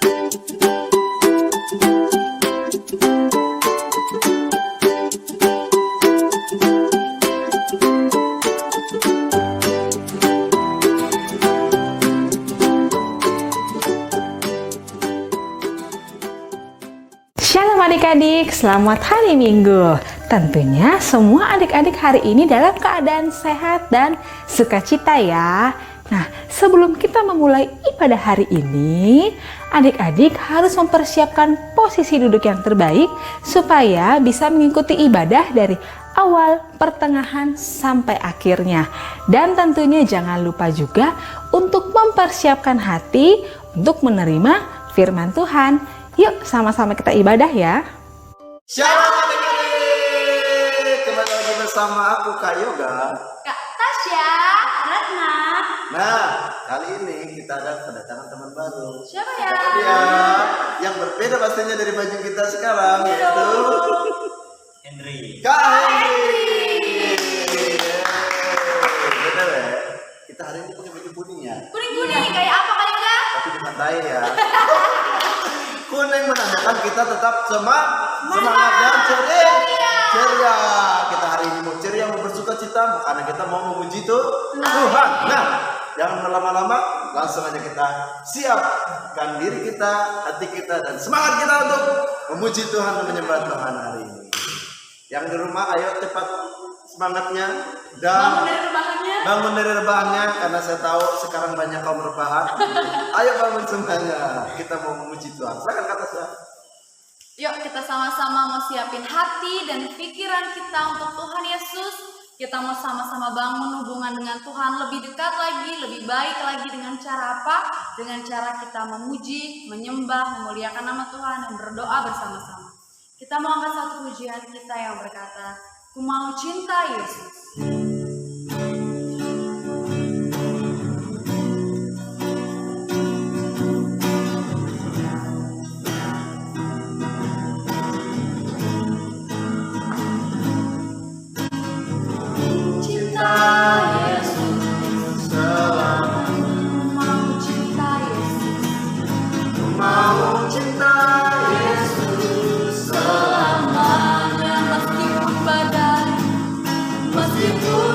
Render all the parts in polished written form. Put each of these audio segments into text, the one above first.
Shalom adik-adik, selamat hari Minggu. Tentunya semua adik-adik hari ini dalam keadaan sehat dan sukacita ya. Nah, sebelum kita memulai ibadah hari ini, adik-adik harus mempersiapkan posisi duduk yang terbaik supaya bisa mengikuti ibadah dari awal, pertengahan, sampai akhirnya. Dan tentunya jangan lupa juga untuk mempersiapkan hati untuk menerima firman Tuhan. Yuk sama-sama kita ibadah ya. Shalom adik-adik, kembali lagi bersama aku Kak Yoga, Kak Tasya, Ratna. Nah, kali ini kita ada kedatangan teman baru. Siapa ya? Siapa dia? Yang berbeda pastinya dari baju kita sekarang, yaitu Henry. Kak Henry. Bener ya? Kita hari ini pakai baju kuning ya, Kuning-kuning kayak apa Kak Yoga? tapi dimatai ya. Kuning menandakan kita tetap semangat dan ceria. Kita hari ini mau ceria, mau bersuka cita, karena kita mau memuji Tuhan. Nah, jangan lama-lama, langsung aja kita siapkan diri kita, hati kita, dan semangat kita untuk memuji Tuhan dan menyembah Tuhan hari ini. Yang di rumah, ayo cepat semangatnya dan bangun dari rebahannya, karena saya tahu sekarang banyak kaum rebahan. Ayo bangun semuanya, kita mau memuji Tuhan. Silakan kata saya. Yuk kita sama-sama mau siapin hati dan pikiran kita untuk Tuhan Yesus. Kita mau sama-sama bangun hubungan dengan Tuhan lebih dekat lagi, lebih baik lagi. Dengan cara apa? Dengan cara kita memuji, menyembah, memuliakan nama Tuhan dan berdoa bersama-sama. Kita mau angkat satu pujian kita yang berkata, "Ku mau cinta Yesus." Meskipun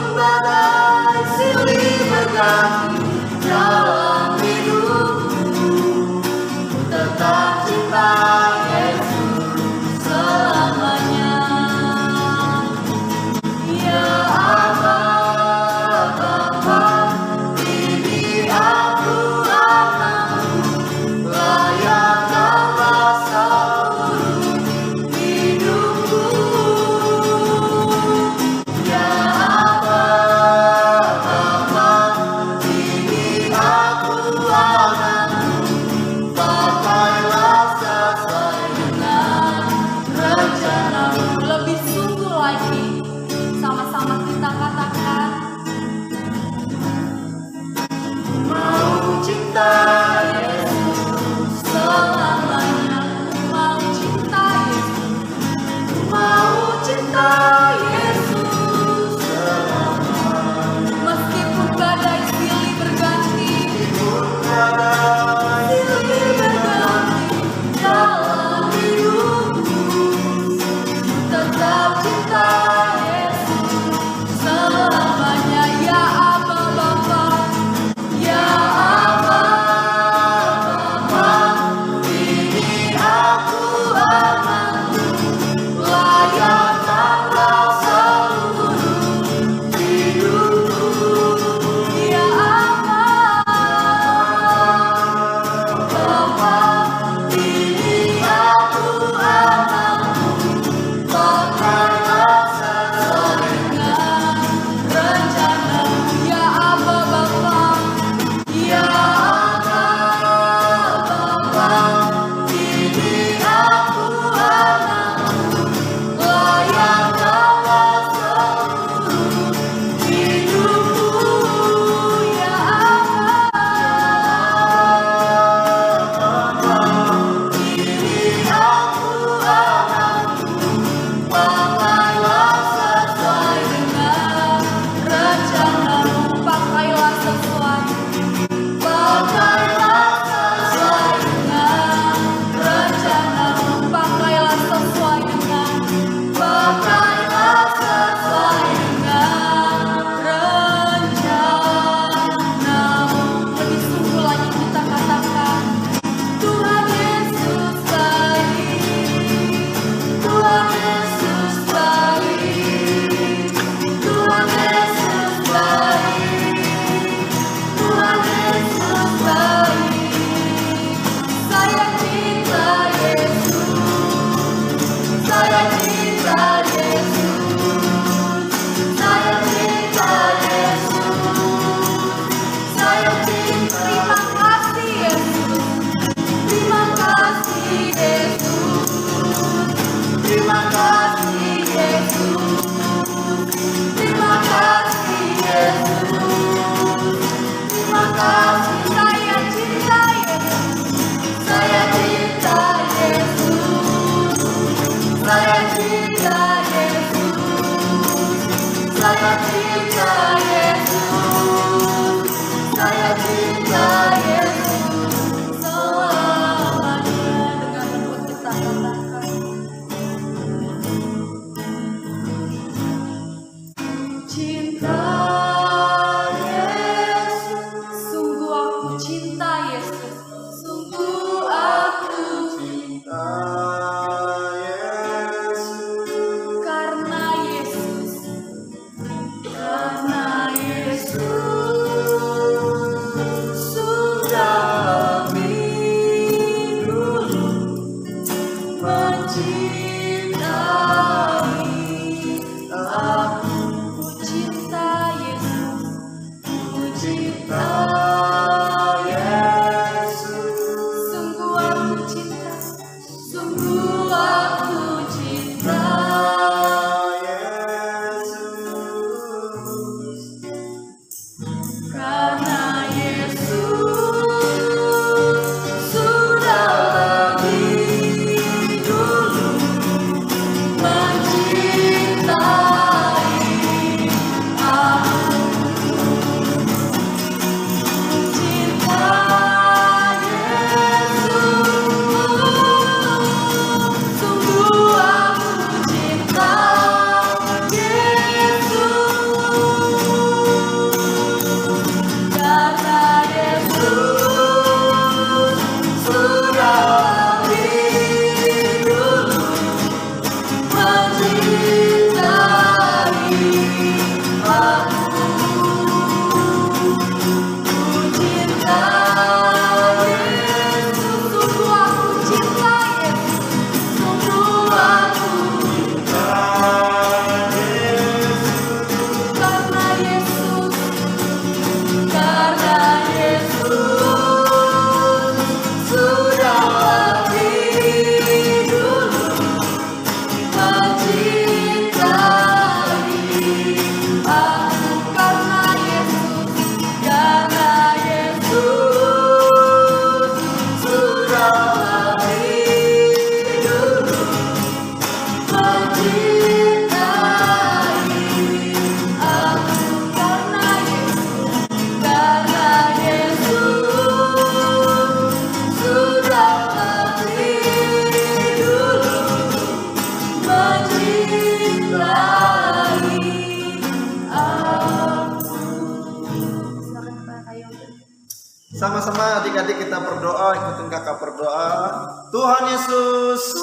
Sama-sama adik-adik kita berdoa, ikutin kakak berdoa. Tuhan Yesus,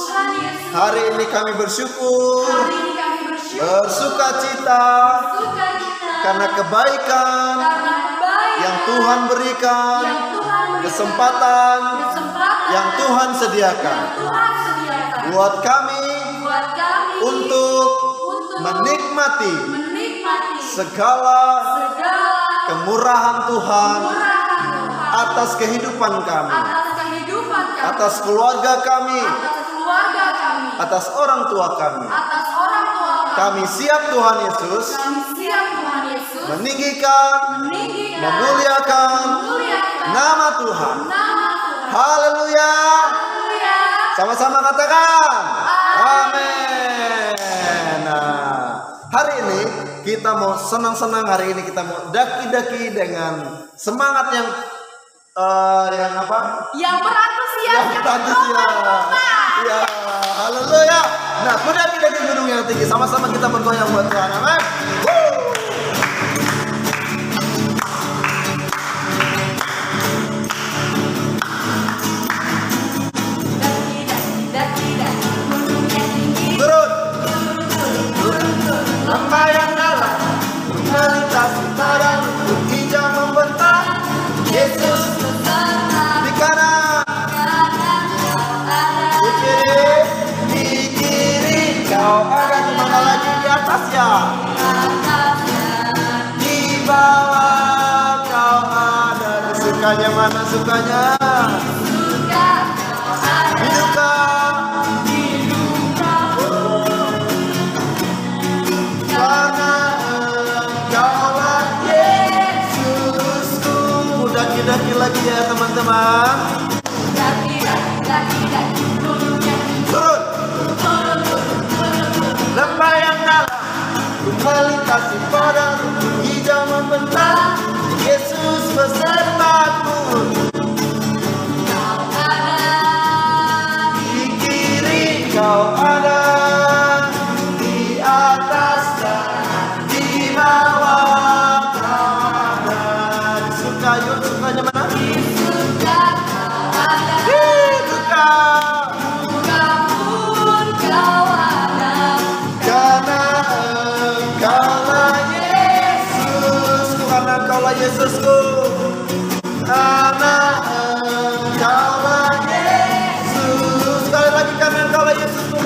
hari ini kami bersyukur, bersuka cita karena kebaikan yang Tuhan berikan, kesempatan yang Tuhan sediakan buat kami untuk menikmati segala kemurahan Tuhan atas kehidupan kami, atas keluarga kami, atas orang tua kami. Kami siap Tuhan Yesus meninggikan, memuliakan nama Tuhan. Haleluya. Sama-sama katakan amin. Nah, hari ini kita mau senang-senang, hari ini kita mau daki-daki dengan semangat yang apa? Yang berantusias. Ya, haleluya. Nah, daki-daki gunung yang tinggi, sama-sama kita bergoyang buat Tuhan. Amin. Turun. Lembah yang dalam, melintasi padang, hijau membentang. Yesus di kanan, di kiri, kau ada di mana lagi? Di atas ya, di bawah kau ada. Sukanya mana sukanya? Di duka, karena Engkaulah Yesusku. Daki-daki lagi ya teman-teman. Turun. Lembah yang dalam, melintasi padang, hijau membentang. Yesus besertaku. Di kiri kau ada, di atas dan di bawah kau ada. Suka yuk, sukanya mana? Yesusku, karena Engkaulah Yesus. Sekali lagi, karena Engkaulah Yesusku.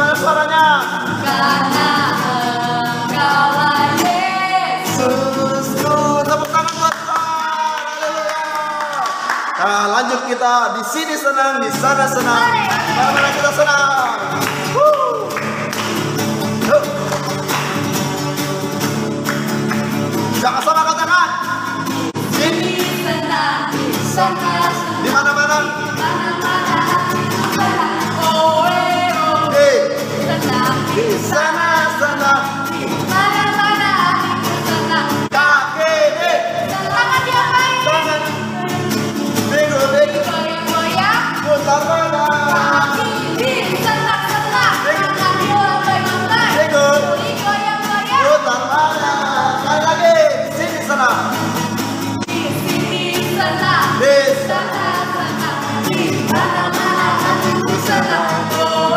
lanjut kita di sini senang, di sana senang. Mana kita senang. Sama-sama katakan. Sini senang, di sana senang, Di mana-mana. mana-mana hatiku senang. Oh, senang, Di sana senang. mana-mana hatiku senang. Kaki, Tangan yang baik, tangan. Minggu, goyang-goyang. putar badan. Ini senang-senang, tangan dilambai-lambai. Minggu, Ini goyang-goyang. putar badan. Sekali lagi, di sini senang. Di sini senang, Di sana senang. Di mana-mana hatiku senang. Oh,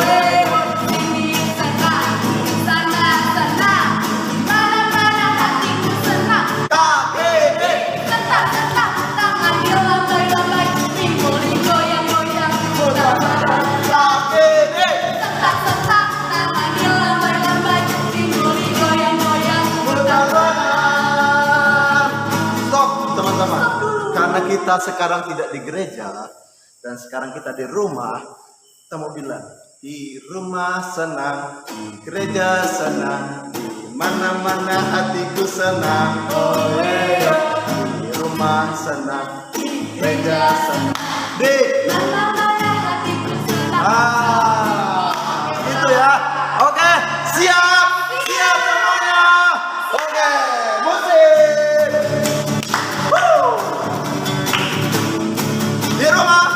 sini senang, sana senang. Mana-mana hatiku senang. kaki, Senang-senang, tangan dilambai-lambai. Minggu digoyang-goyang. putar badan. Kaki, Senang-senang, tangan dilambai-lambai. Minggu digoyang-goyang. putar badan. Stop, teman-teman. Karena kita sekarang tidak di gereja dan sekarang kita di rumah, kita mau bilang di rumah senang, di gereja senang, di mana-mana hatiku senang. Oh di rumah senang, di gereja senang, di Mana-mana hatiku senang. gitu ya. Oke, siap, siap semuanya. Oke, musik. Woo. Di rumah.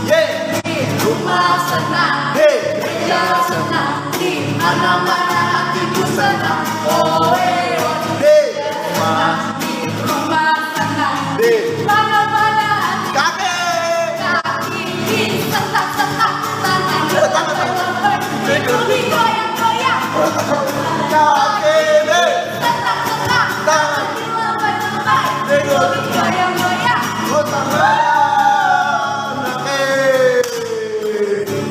Yeah. Rumah senang, Hey. gereja senang, di mana-mana hatiku senang. Oh, Di rumah. di rumah senang, Di mana-mana hatiku kaki. di senang-senang, tangan dilambai-lambai, minggu digoyang-goyang. Kaki. Di Senang-senang, tangan dilambai-lambai, minggu digoyang-goyang. putar badan. Oke.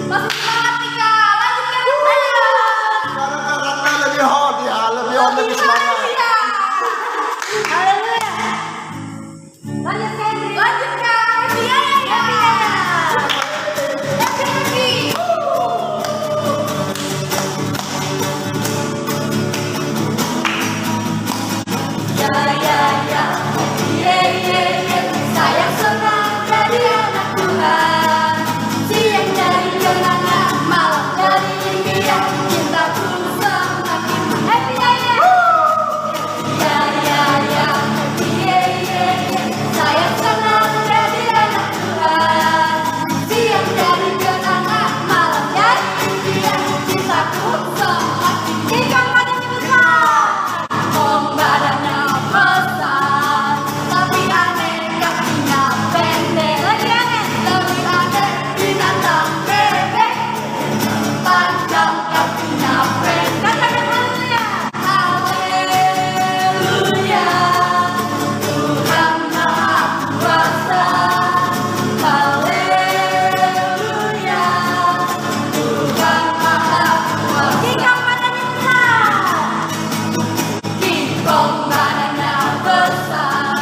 Masih semangat Tika, lanjutkan. Ayo. Sekarang karena lebih hot ya, lebih hot, lebih semangat. Haleluya. Haleluya. Lanjutkan. Lanjutkan. Iya, iya, iya. Happy. Ya, ya, ya. Ye, ye, ye. Saya senang jadi anak Tuhan. Siang dari kenangan, malam dari impian. Cintaku semakin happy, ya, ya. Ya, ya, ya. Ye, ye, ye. Saya senang jadi anak Tuhan. Siang dari kenangan, malam dari impian. Cintaku semakin ikam badannya besar. Badannya besar, tapi aneh kakinya pendek. Lagi aneh, lebih aneh binatang bebek. Panjang kakinya pendek. Katakan haleluya. Haleluya. Tuhan Maha Kuasa. Haleluya. Tuhan Maha Kuasa. Ikam badannya besar. Kingkong badannya besar,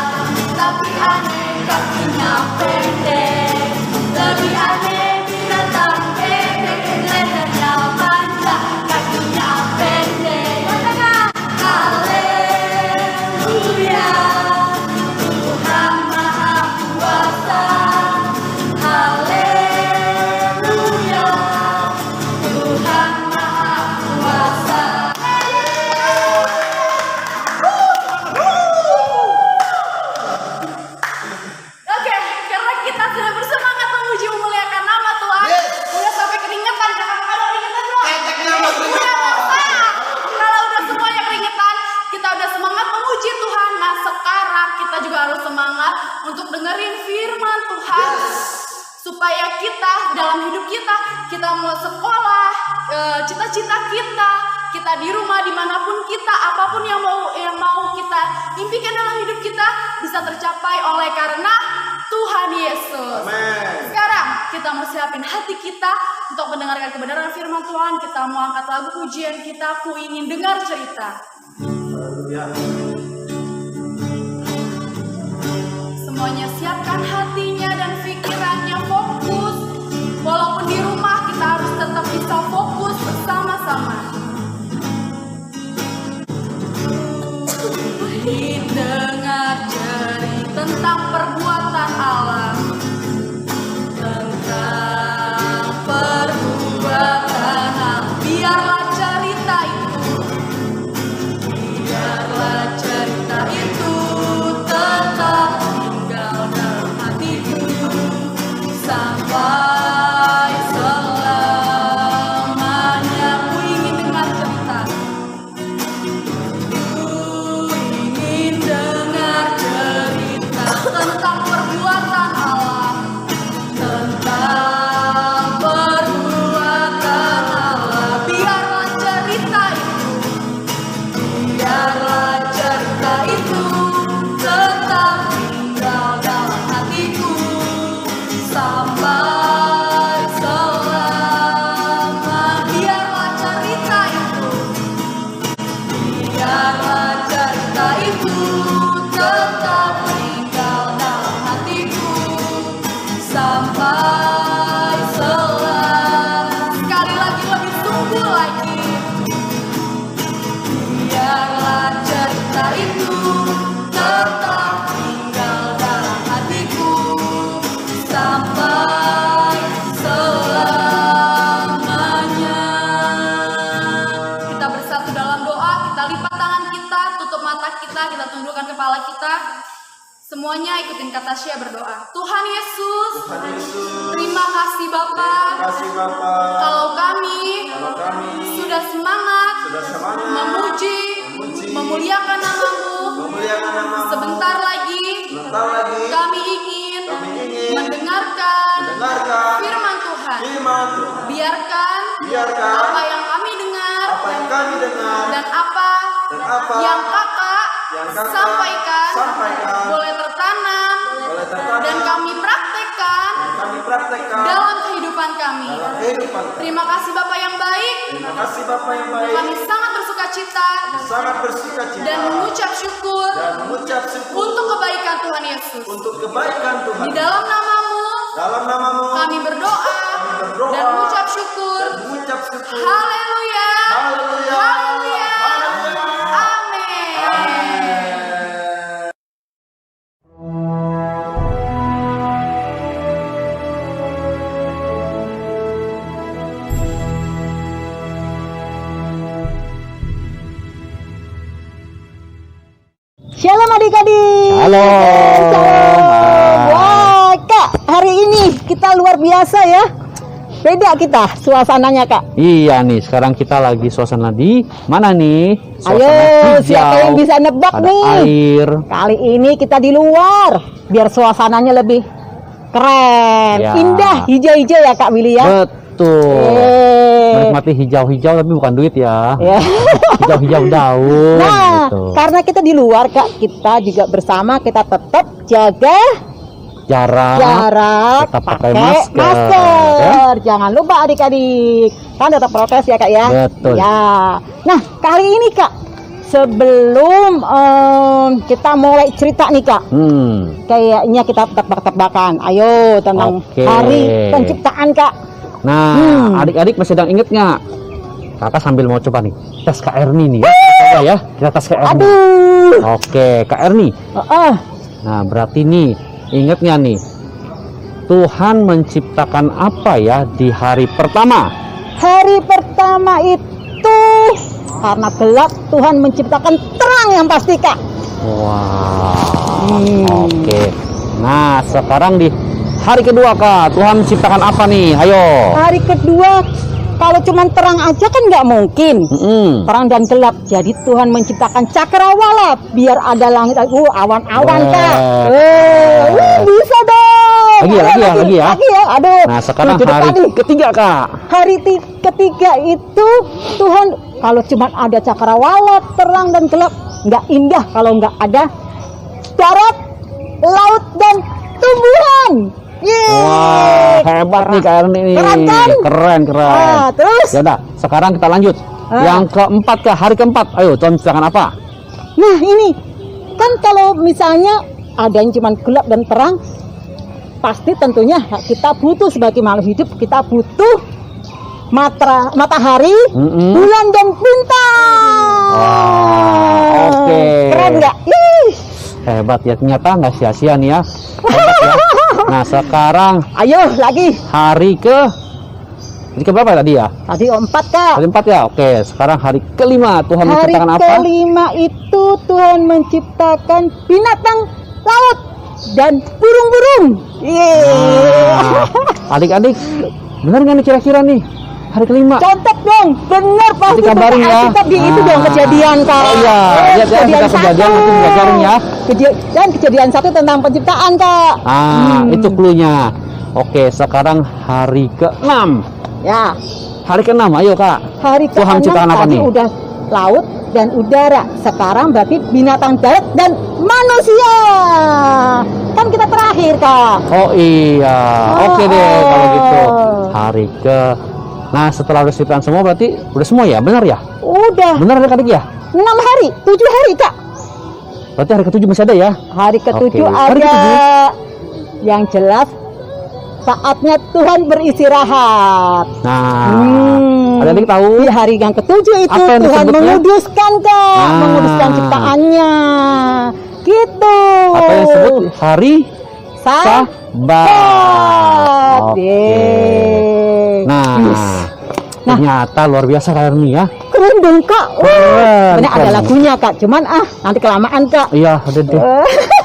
tapi aneh kakinya pendek. Lebih aneh binatang bebek, lehernya panjang, kakinya pendek. Katakan haleluya. Tuhan Maha Kuasa. Haleluya. Tuhan Maha Kuasa. Oke, karena kita sudah bersemangat memuji memuliakan nama Tuhan. Yes. Udah sampai keringetan, kakak-kakak udah keringetan belum? Keteknya udah keringetan. Udah basah. Kalau udah semuanya keringetan, kita udah semangat memuji Tuhan. Nah sekarang kita juga harus semangat untuk dengerin firman Tuhan. Supaya kita dalam hidup kita mau sekolah, cita-cita kita di rumah dimanapun kita, apapun yang mau kita impikan dalam hidup kita bisa tercapai oleh karena Tuhan Yesus. Amin. Sekarang kita mau siapin hati kita untuk mendengarkan kebenaran firman Tuhan. Kita mau angkat lagu pujian kita, Ku Ingin Dengar Cerita. Haleluya. semuanya siapkan hatinya dan pikirannya, fokus. Walaupun di rumah kita harus tetap bisa fokus bersama-sama. Dengar cerita tentang perbuatan Allah, tentang perbuatan Allah. Biarlah cerita itu tetap tinggal dalam hatiku sampai selamanya. Ku ingin dengar cerita. Tentang perbuatan Allah, tentang perbuatan Allah. Biarlah cerita itu tetap tinggal dalam hatiku sampai selama. Biarlah cerita itu tetap sampai selamanya. Sekali lagi, lebih sungguh lagi. Biarlah cerita itu tetap tinggal dalam hatiku sampai selamanya. Kita bersatu dalam doa, kita lipat tangan kita, tutup mata kita tundukkan kepala kita. Semuanya ikutin kata Syia berdoa. Tuhan Yesus, terima kasih Bapa. Kalau kami sudah semangat memuji, memuliakan namamu, sebentar lagi kami ingin mendengarkan firman Tuhan. Biarkan apa yang kami dengar dan apa yang kakak sampaikan boleh tertanam dan kami praktekkan dalam kehidupan kami. Terima kasih Bapa yang baik. Kami sangat bersuka cita dan mengucap syukur untuk kebaikan Tuhan Yesus. Di dalam namamu kami berdoa dan mengucap syukur. Haleluya. Haleluya. Shalom adik-adik. Halo. Wah, Kak, hari ini kita luar biasa ya. Beda kita suasananya, Kak. Iya nih, sekarang kita lagi suasana di mana nih? Ayo, siapa yang bisa nebak ada nih? Air. Kali ini kita di luar, biar suasananya lebih keren, Ya. indah, hijau-hijau ya, Kak Willy ya. Betul. Menikmati hijau-hijau tapi bukan duit ya. Ya. Hijau-hijau daun. Nah, gitu. karena kita di luar, Kak, kita juga bersama, kita tetap jaga jarak, tetap pakai masker. masker, Jangan lupa adik-adik, kan tetap prokes ya, Kak ya. Betul. Ya. Nah, kali ini, Kak, sebelum kita mulai cerita nih, Kak, kayaknya kita tebak-tebakan. Ayo, tentang Oke. hari penciptaan, Kak. Nah, adik-adik masih sedang inget nggak? Kakak sambil mau coba nih tes Kak Erni nih ya. Kita coba ya, kita tes Kak Erni. Aduh. Oke, Kak Erni. Nah, berarti nih inget nggak nih? Tuhan menciptakan apa ya di hari pertama? Hari pertama itu karena gelap, Tuhan menciptakan terang yang pasti, Kak. Wow. Oke. Nah, sekarang di hari kedua, Kak, Tuhan menciptakan apa nih? Ayo. Hari kedua, kalau cuma terang aja kan nggak mungkin. Terang dan gelap. Jadi Tuhan menciptakan cakrawala biar ada langit, awan-awan, Kak. Bisa dong. Lagi ya. Aduh. Nah, sekarang Tuh, hari tadi. ketiga, Kak. Hari ketiga itu Tuhan, kalau cuma ada cakrawala, terang dan gelap, nggak indah kalau nggak ada darat, laut dan tumbuhan. Wah, hebat nih Kak Erni nih. Keren kan? Keren. Terus? Ya udah, sekarang kita lanjut. Yang keempat, Kak, hari keempat. Ayo, Tuhan menciptakan apa? Nah, ini kan kalau misalnya ada yang cuma gelap dan terang, pasti tentunya kita butuh sebagai makhluk hidup, kita butuh matahari, bulan dan bintang. Wah, oke. Keren nggak? Ih. Hebat ya, ternyata nggak sia-sia nih ya. Hebat ya. Nah sekarang Ayo lagi. hari ke berapa tadi ya? Tadi 4 Kak. Hari 4 ya. Oke, sekarang hari kelima. Tuhan Hari menciptakan apa? kelima itu Tuhan menciptakan binatang laut dan burung-burung. Nah, adik-adik, benar nggak nih kira-kira nih hari kelima? Contek dong, bener pasti. Nanti kabarin ya. Alkitab di itu dong Nah. kejadian Kak. Oh iya, lihat ya kita kejadian nanti belajarin ya. Dan kejadian 1 tentang penciptaan Kak. Itu cluenya. Oke, sekarang hari ke-6. Ya, Hari ke-6, ayo Kak. hari Tuhan ke-6 ciptakan apa tadi nih? udah laut dan udara. Sekarang berarti binatang darat dan manusia. Kan kita terakhir Kak. Oh iya, oke deh kalau gitu. Hari ke Nah, setelah udah ciptaan semua berarti udah semua ya? Benar ya? Udah Benar adik-adik ya? 6 hari, 7 hari Kak. Berarti hari ke-7 masih ada ya? Hari ke-7 Oke. Hari ada. ke-7. Yang jelas saatnya Tuhan beristirahat. Nah, adik-adik tahu? Di hari yang ke-7 itu Apa yang Tuhan disebutnya? menguduskan Kak, menguduskan ciptaannya. Gitu. Apa yang disebut hari Sabat. Oke. Nah, ternyata luar biasa kalian nih ya. Keren dong Kak. Benar ada keren. lagunya Kak, cuman nanti kelamaan Kak. Iya, ada deh.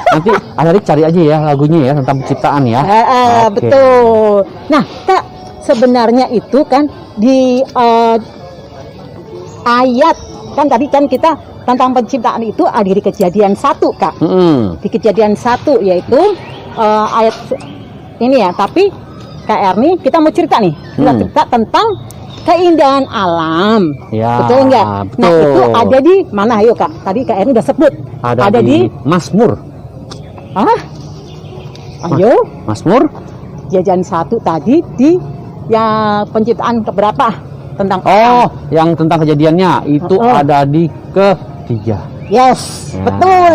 Nanti adik cari aja ya lagunya ya tentang penciptaan ya. Oke. Betul. Nah Kak, sebenarnya itu kan di ayat kan tadi kan kita tentang penciptaan itu ada di Kejadian 1 Kak. Di Kejadian 1 yaitu ayat ini ya. Tapi Kak Erni kita mau cerita nih, kita cerita tentang keindahan alam. Ya, Betul nggak? betul. Nah itu ada di mana? Ayo Kak. Tadi Kak Erni udah sebut. Ada di Mazmur. Ayo. Mazmur Kejadian 1 tadi di penciptaan keberapa tentang yang tentang kejadiannya itu ada di ketiga. Yes, Ya. betul.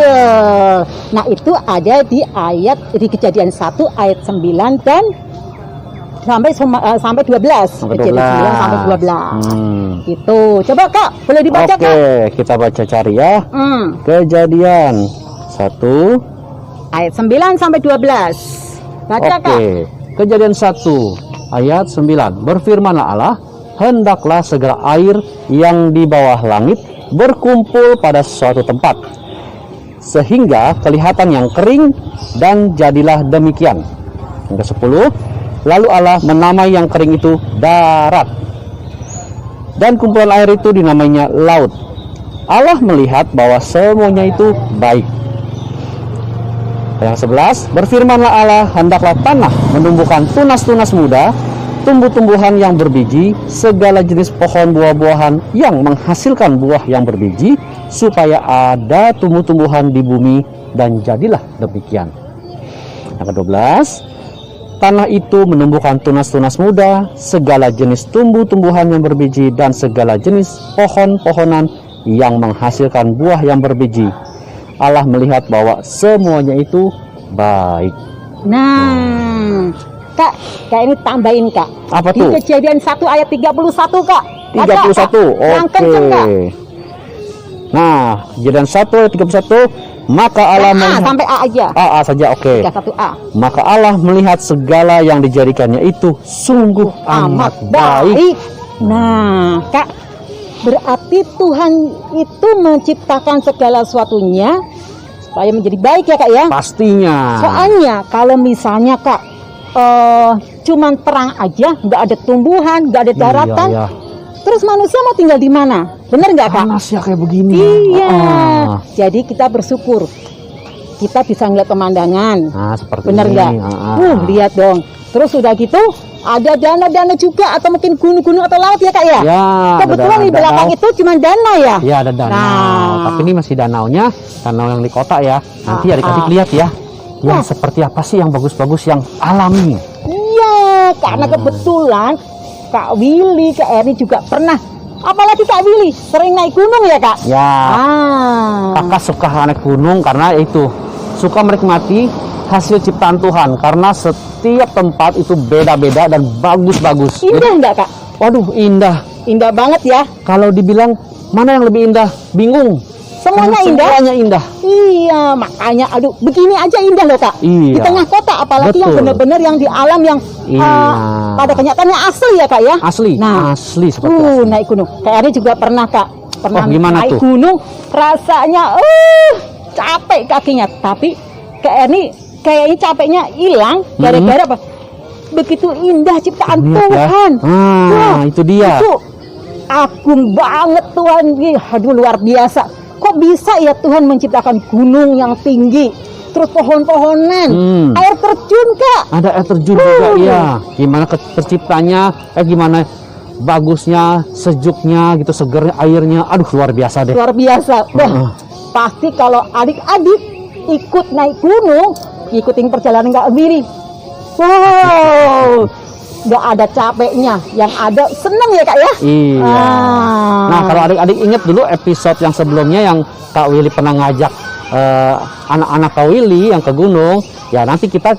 Nah, itu ada di di Kejadian 1 ayat 9 dan sampai 12. Sampai Kejadian 9 sampai 12. Gitu. Coba Kak, boleh dibaca Kak? Oke, kita baca cari ya. Kejadian 1 Ayat 9 sampai 12. Baca Kak. Oke, Kejadian 1 ayat 9. Berfirmanlah Allah, hendaklah segala air yang di bawah langit berkumpul pada suatu tempat, sehingga kelihatan yang kering, dan jadilah demikian. Yang ke-10, lalu Allah menamai yang kering itu darat, dan kumpulan air itu dinamainya laut. Allah melihat bahwa semuanya itu baik. Yang 11, berfirmanlah Allah, hendaklah tanah menumbuhkan tunas-tunas muda, tumbuh-tumbuhan yang berbiji, segala jenis pohon buah-buahan yang menghasilkan buah yang berbiji, supaya ada tumbuh-tumbuhan di bumi, dan jadilah demikian. Yang ke-12, tanah itu menumbuhkan tunas-tunas muda, segala jenis tumbuh-tumbuhan yang berbiji, dan segala jenis pohon-pohonan yang menghasilkan buah yang berbiji. Allah melihat bahwa semuanya itu baik. Nah, Kak ini tambahin Kak. Apa Di tuh? Kejadian 1 ayat 31 Kak. Baca, 31. Kak. Yang Oke. kenceng, Kak. Nah, Kejadian 1 ayat 31, maka Allah melihat sampai A aja. A saja, oke. 31A. Maka Allah melihat segala yang dijadikannya itu sungguh amat baik. Nah, Kak, berarti Tuhan itu menciptakan segala sesuatunya supaya menjadi baik ya Kak ya. Pastinya. Soalnya kalau misalnya Kak cuman terang aja, nggak ada tumbuhan, nggak ada daratan, Iya. terus manusia mau tinggal di mana? Bener nggak Kak? Panas ya kayak begini. Iya. Ah. Jadi kita bersyukur kita bisa ngeliat pemandangan. Nah, seperti Bener ini. nggak? Ah. Lihat dong. Terus udah gitu ada danau-danau juga atau mungkin gunung-gunung atau laut ya Kak ya? Ya, Kebetulan ada di belakang danau. itu cuma danau ya? Ya, ada danau. Nah. Tapi ini masih danaunya, danau yang di kota ya. Nanti adik-adik lihat ya. Yang seperti apa sih yang bagus-bagus yang alami? Iya, karena kebetulan Kak Willy, Kak Erni juga pernah. Apalagi Kak Willy sering naik gunung ya Kak? Ya. Ah. Kakak suka naik gunung karena itu suka menikmati hasil ciptaan Tuhan karena setiap tempat itu beda-beda dan bagus-bagus. Indah Jadi, enggak, Kak? waduh, indah. Indah banget ya. Kalau dibilang mana yang lebih indah, bingung. Semuanya Karena indah. Semuanya indah. Iya, makanya aduh, begini aja indah loh, Kak. Iya. Di tengah kota, apalagi yang Betul. benar-benar yang di alam yang Iya. pada kenyataannya asli ya, Kak ya. Asli, Nah, asli seperti asli. naik gunung. Kayaknya juga pernah, Kak. Pernah Oh, gimana naik tuh? gunung, rasanya capek kakinya. Tapi kayaknya capeknya hilang gara-gara apa? Begitu indah ciptaan Lihat ya. Tuhan. Wah, Itu dia. Itu agung banget Tuhan. Ih, aduh, luar biasa. Kok bisa ya Tuhan menciptakan gunung yang tinggi, terus pohon-pohonan, air terjun, Kak. Ada air terjun juga, iya. Gimana terciptanya, gimana bagusnya, sejuknya, gitu, segernya airnya. Aduh, luar biasa deh. Luar biasa. Wah, pasti kalau adik-adik ikut naik gunung, ikutin perjalanan Kak Biri. Wow, nggak ada capeknya, yang ada seneng ya, Kak ya. Iya. Nah, kalau adik-adik ingat dulu episode yang sebelumnya yang Kak Willy pernah ngajak anak-anak Kak Willy yang ke gunung, ya nanti kita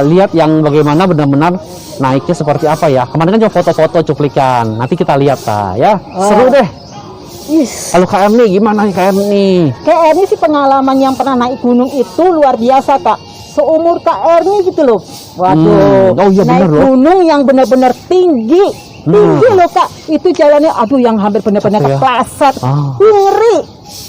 lihat yang bagaimana benar-benar naiknya seperti apa ya. Kemarin kan cuma foto-foto cuplikan, nanti kita lihat Kak ya. Seru deh. Kalau Kak Erni gimana nih Kak Erni? Kak Erni sih pengalaman yang pernah naik gunung itu luar biasa, Kak. Seumur Kak Erni gitu loh. Waduh, Oh iya, naik bener loh. gunung yang benar-benar tinggi. Tinggi loh, Kak. Itu jalannya aduh yang hampir benar-benar Gitu ya. kepleset. Ah. Ngeri.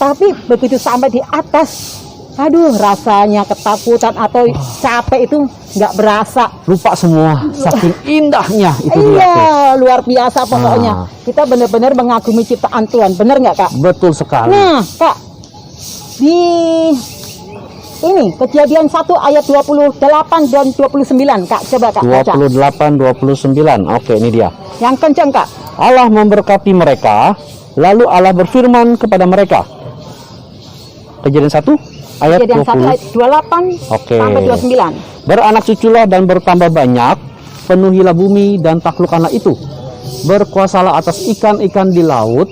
Tapi begitu sampai di atas, aduh rasanya ketakutan atau capek itu nggak berasa. Lupa semua, saking indahnya itu dia tuh. Iya, luar biasa pokoknya. Ah. Kita benar-benar mengagumi ciptaan Tuhan. Bener nggak, Kak? Betul sekali. Nah, Kak, di ini Kejadian 1 ayat 28 dan 29, Kak. Coba Kak baca. 28 29. Oke, ini dia. Yang kencang, Kak. Allah memberkati mereka, lalu Allah berfirman kepada mereka. Kejadian 1 ayat Kejadian 1 20. ayat 28 Oke. sampai 29. Beranak cuculah dan bertambah banyak, penuhilah bumi dan taklukkanlah itu. Berkuasalah atas ikan-ikan di laut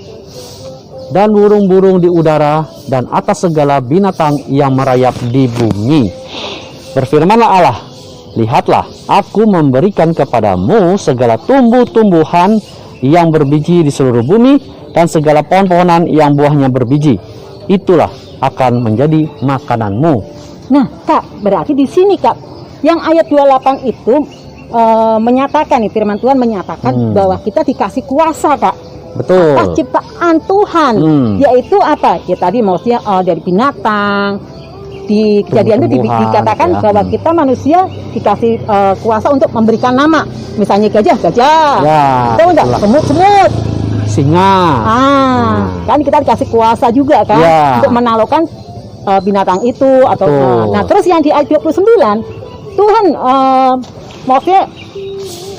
dan burung-burung di udara dan atas segala binatang yang merayap di bumi. Berfirmanlah Allah, lihatlah, aku memberikan kepadamu segala tumbuh-tumbuhan yang berbiji di seluruh bumi dan segala pohon-pohonan yang buahnya berbiji. Itulah akan menjadi makananmu. Nah, Kak, berarti di sini, Kak, yang ayat 28 itu menyatakan nih, firman Tuhan menyatakan bahwa kita dikasih kuasa, Kak. Betul. Atas ciptaan Tuhan, yaitu apa? Ya tadi maksudnya dari binatang. Di kejadian itu Tumbuh-tumbuhan, dikatakan ya. bahwa kita manusia dikasih kuasa untuk memberikan nama. Misalnya gajah, Ya, tahu nggak? itulah. Semut. Singa. Kan kita dikasih kuasa juga kan Ya. untuk menaklukkan binatang itu atau Betul. nah terus yang di ayat 29 Tuhan maksudnya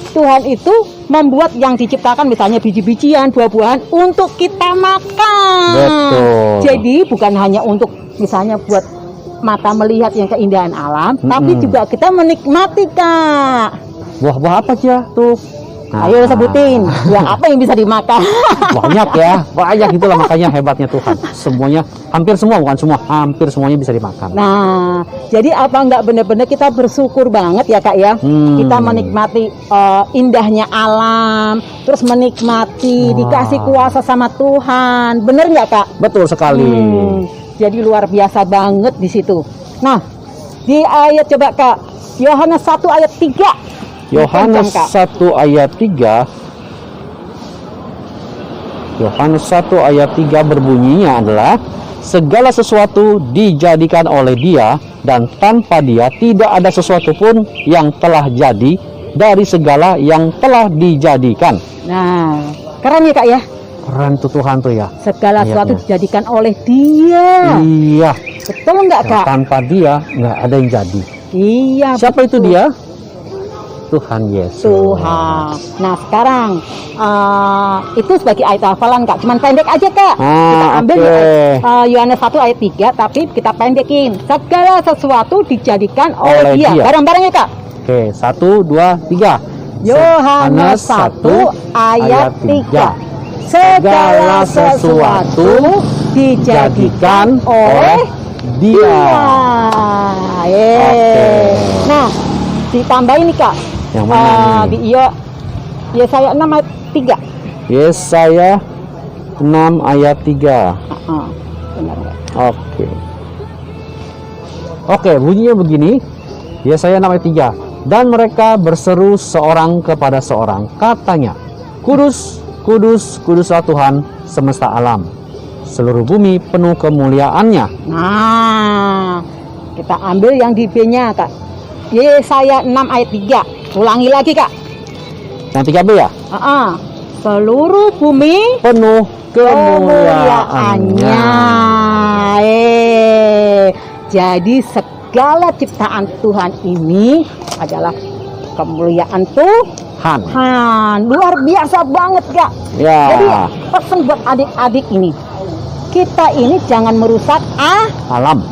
Tuhan itu membuat yang diciptakan misalnya biji-bijian, buah-buahan untuk kita makan. Betul. Jadi bukan hanya untuk misalnya buat mata melihat yang keindahan alam, tapi juga kita menikmati, Kak. Buah-buah apa aja tuh? Nah, Ayo sebutin, buah apa yang bisa dimakan? banyak ya, banyak, itulah makanya hebatnya Tuhan. Semuanya, hampir semua, bukan semua, hampir semuanya bisa dimakan. Nah, jadi apa enggak benar-benar kita bersyukur banget ya, Kak ya. Kita menikmati indahnya alam, terus menikmati dikasih kuasa sama Tuhan. Bener nggak, Kak? Betul sekali. Jadi luar biasa banget di situ. Nah, di ayat coba Kak, Yohanes 1 ayat 3. Yohanes Kencang, Kak. 1 ayat 3. Yohanes 1 ayat 3 berbunyinya adalah segala sesuatu dijadikan oleh Dia dan tanpa Dia tidak ada sesuatu pun yang telah jadi dari segala yang telah dijadikan. Nah, keren ya, Kak ya. Keren tuh Tuhan tuh ya. Segala Ayatnya. sesuatu dijadikan oleh Dia. Iya. Betul nggak, Dan Kak? tanpa Dia nggak ada yang jadi. Iya. Siapa itu betul. Dia? Tuhan Yesus. Tuhan. Nah sekarang itu sebagai ayat hafalan Kak, cuman pendek aja Kak. Kita ambil Yohanes 1 ayat 3, tapi kita pendekin. Segala sesuatu dijadikan oleh Dia. Bareng-bareng ya Kak. Oke, 1, 2, 3. Yohanes 1 ayat 3. Segala sesuatu dijadikan oleh dia. Oke. Nah, ditambahin nih Kak. Yang mana Di nih? Yesaya 6 ayat 3. Yesaya 6 ayat 3. Benar Kak. Oke. Oke, bunyinya begini. Yesaya 6 ayat 3. Dan mereka berseru seorang kepada seorang, katanya, Kudus, kudus, kuduslah Tuhan semesta alam. Seluruh bumi penuh kemuliaannya. Nah, kita ambil yang di B-nya Kak. Yesaya 6 ayat 3. Ulangi lagi Kak. Yang 3B ya? Seluruh bumi Penuh kemuliaannya. kemuliaannya. Jadi segala ciptaan Tuhan ini adalah kemuliaan Tuhan. Luar biasa banget Kak. Ya. Jadi pesan buat adik-adik ini, kita ini jangan merusak Alam.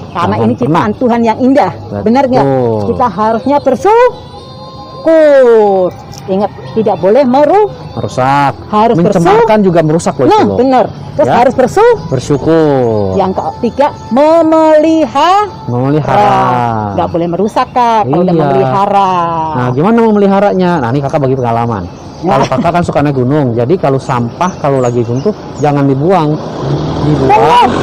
karena Jangan ini ciptaan Tuhan yang indah. Betul. Benar nggak? Kita harusnya bersyukur. Ingat, tidak boleh Merusak. Harus Mencemarkan juga merusak loh itu Nah, loh. benar. Terus Ya. harus Bersyukur. Yang ketiga, memelihara. Memelihara. Nggak boleh merusak Kak kalau udah Iya. memelihara. Nah, gimana memeliharanya? Nah, ini kakak bagi pengalaman. Kalau kakak kan suka naik gunung, jadi kalau sampah kalau lagi gunung tuh jangan dibuang, Belot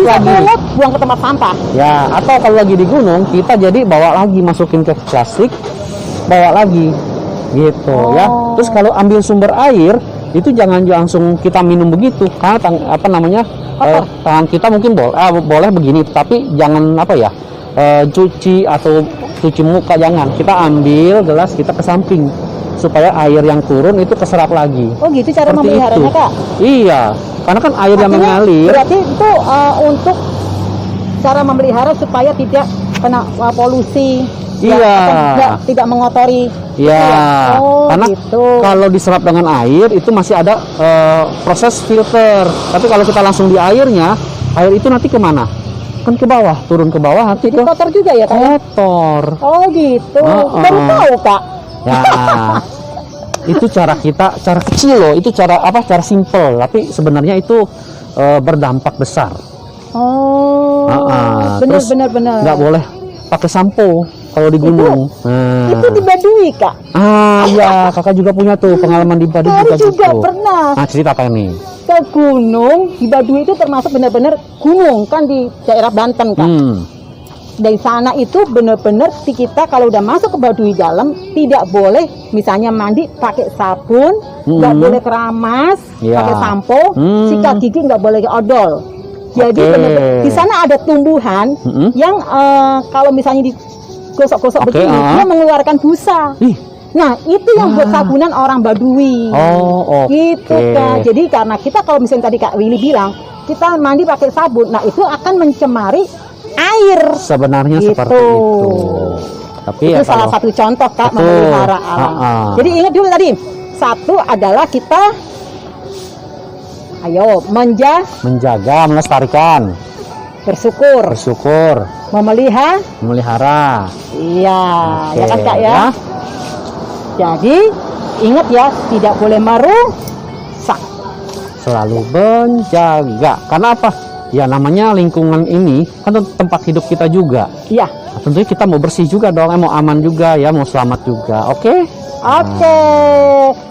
lagi. buang ke tempat sampah. Ya, atau kalau lagi di gunung kita jadi bawa lagi, masukin ke plastik, bawa lagi, gitu ya. Terus kalau ambil sumber air itu jangan langsung kita minum begitu, karena tangan kita mungkin boleh begini, tapi jangan cuci atau cuci muka jangan. Kita ambil gelas kita ke samping supaya air yang turun itu keserap lagi. Oh gitu cara Seperti memeliharanya itu. Kak. Iya, karena kan air yang Artinya, mengalir. Berarti itu untuk cara memelihara supaya tidak kena polusi. Iya. Atau tidak mengotori. Iya, Oh, karena gitu. kalau diserap dengan air itu masih ada proses filter. Tapi kalau kita langsung di airnya, air itu nanti kemana? Kan ke bawah, turun ke bawah, nanti Jadi ke kotor juga ya Kak? kotor. Oh gitu. Oh, Baru tahu Kak. Ya, itu cara kecil loh, itu cara simple, tapi sebenarnya itu berdampak besar. Oh. Benar. Nggak boleh pakai sampo kalau di gunung. Itu di Baduy Kak. Iya, kakak juga punya tuh pengalaman di Baduy Baru juga gitu. pernah Nah, cerita apa nih? ke gunung di Baduy itu termasuk benar-benar gunung kan di daerah Banten Kak. Dari sana itu benar-benar kita kalau udah masuk ke Baduy dalam tidak boleh misalnya mandi pakai sabun, nggak boleh keramas, Ya. pakai sampo, sikat gigi nggak boleh odol. Jadi Oke. benar-benar di sana ada tumbuhan yang kalau misalnya digosok-gosok begini dia mengeluarkan busa. Ih. Nah itu yang buat sabunan orang Baduy. Oh, oke. Gitu Kak. Jadi karena kita kalau misalnya tadi Kak Willy bilang kita mandi pakai sabun, nah itu akan mencemari air. Sebenarnya Gitu. seperti itu. Tapi Itu ya salah kalau satu contoh Kak Betul. memelihara alam. Jadi ingat dulu tadi, satu adalah kita menjaga, melestarikan, bersyukur, memelihara. Iya, Oke, ya kan Kak ya. Jadi ingat ya, tidak boleh merusak. selalu menjaga. Karena apa? Ya namanya lingkungan ini kan tempat hidup kita juga. Iya. Nah, tentunya kita mau bersih juga dong, mau aman juga ya, mau selamat juga. Oke? Oke.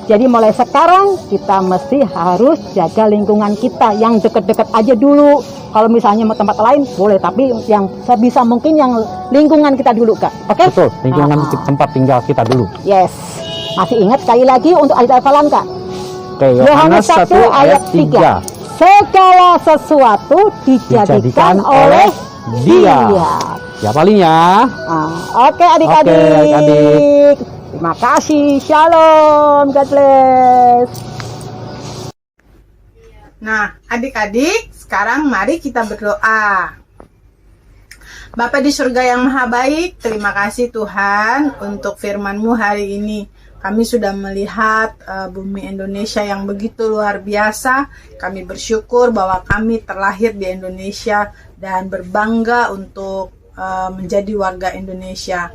Jadi mulai sekarang kita mesti harus jaga lingkungan kita yang dekat-dekat aja dulu. Kalau misalnya mau tempat lain boleh, tapi yang sebisa mungkin yang lingkungan kita dulu Kak. Oke? Betul, lingkungan tempat tinggal kita dulu. Yes. Masih ingat sekali lagi untuk ayat hafalan Kak? Oke, Yohanes 1 ayat 3. Segala sesuatu dijadikan oleh Dia. Ya paling ya. Oke adik-adik. Oke, adik-adik. Terima kasih. Shalom. God bless. Nah, adik-adik, sekarang mari kita berdoa. Bapa di surga yang maha baik, terima kasih Tuhan untuk firman-Mu hari ini. Kami sudah melihat bumi Indonesia yang begitu luar biasa. Kami bersyukur bahwa kami terlahir di Indonesia dan berbangga untuk menjadi warga Indonesia.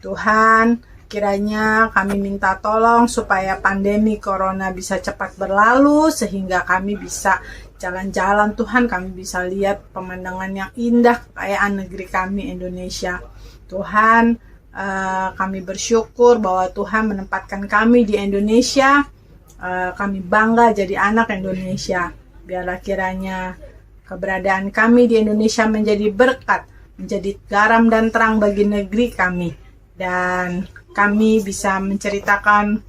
Tuhan, kiranya kami minta tolong supaya pandemi corona bisa cepat berlalu sehingga kami bisa jalan-jalan Tuhan, kami bisa lihat pemandangan yang indah, kekayaan negeri kami Indonesia. Tuhan, kami bersyukur bahwa Tuhan menempatkan kami di Indonesia. Kami bangga jadi anak Indonesia. Biarlah kiranya keberadaan kami di Indonesia menjadi berkat, menjadi garam dan terang bagi negeri kami. Dan kami bisa menceritakan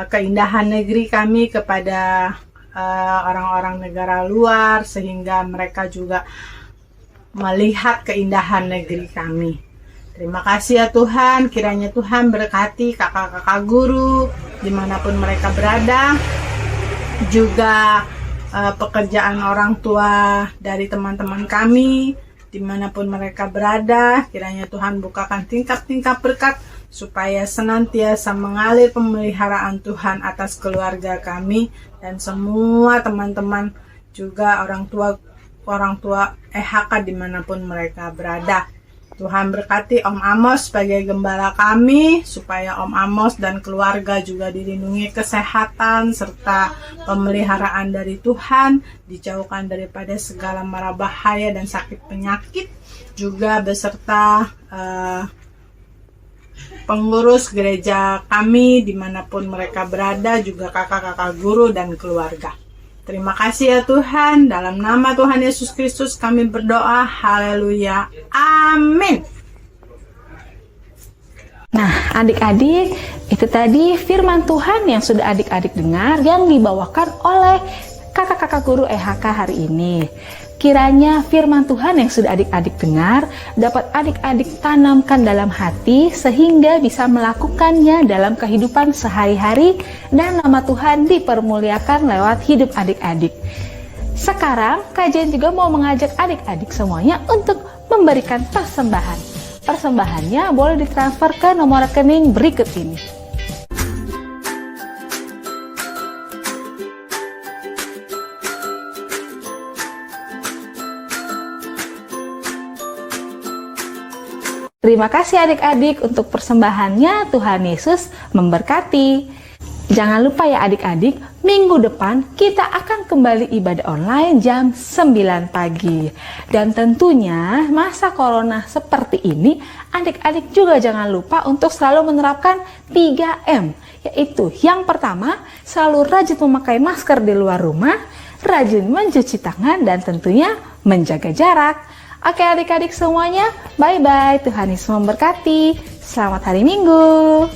keindahan negeri kami kepada orang-orang negara luar, sehingga mereka juga melihat keindahan negeri kami. Terima kasih ya Tuhan, kiranya Tuhan berkati kakak-kakak guru dimanapun mereka berada, juga pekerjaan orang tua dari teman-teman kami dimanapun mereka berada. Kiranya Tuhan bukakan tingkap-tingkap berkat supaya senantiasa mengalir pemeliharaan Tuhan atas keluarga kami dan semua teman-teman, juga orang tua EHK dimanapun mereka berada. Tuhan berkati Om Amos sebagai gembala kami, supaya Om Amos dan keluarga juga dilindungi kesehatan serta pemeliharaan dari Tuhan, dijauhkan daripada segala mara bahaya dan sakit penyakit, juga beserta pengurus gereja kami dimanapun mereka berada, juga kakak-kakak guru dan keluarga. Terima kasih ya Tuhan, dalam nama Tuhan Yesus Kristus kami berdoa, haleluya, amin. Nah, adik-adik, itu tadi firman Tuhan yang sudah adik-adik dengar yang dibawakan oleh kakak-kakak guru EHK hari ini. Kiranya firman Tuhan yang sudah adik-adik dengar dapat adik-adik tanamkan dalam hati sehingga bisa melakukannya dalam kehidupan sehari-hari dan nama Tuhan dipermuliakan lewat hidup adik-adik. Sekarang kajian juga mau mengajak adik-adik semuanya untuk memberikan persembahan. Persembahannya boleh ditransfer ke nomor rekening berikut ini. Terima kasih adik-adik untuk persembahannya. Tuhan Yesus memberkati. Jangan lupa ya adik-adik, minggu depan kita akan kembali ibadah online jam 9 pagi. Dan tentunya masa corona seperti ini, adik-adik juga jangan lupa untuk selalu menerapkan 3M. Yaitu yang pertama, selalu rajin memakai masker di luar rumah, rajin mencuci tangan, dan tentunya menjaga jarak. Oke adik-adik semuanya, bye-bye. Tuhan Yesus memberkati. Selamat hari Minggu.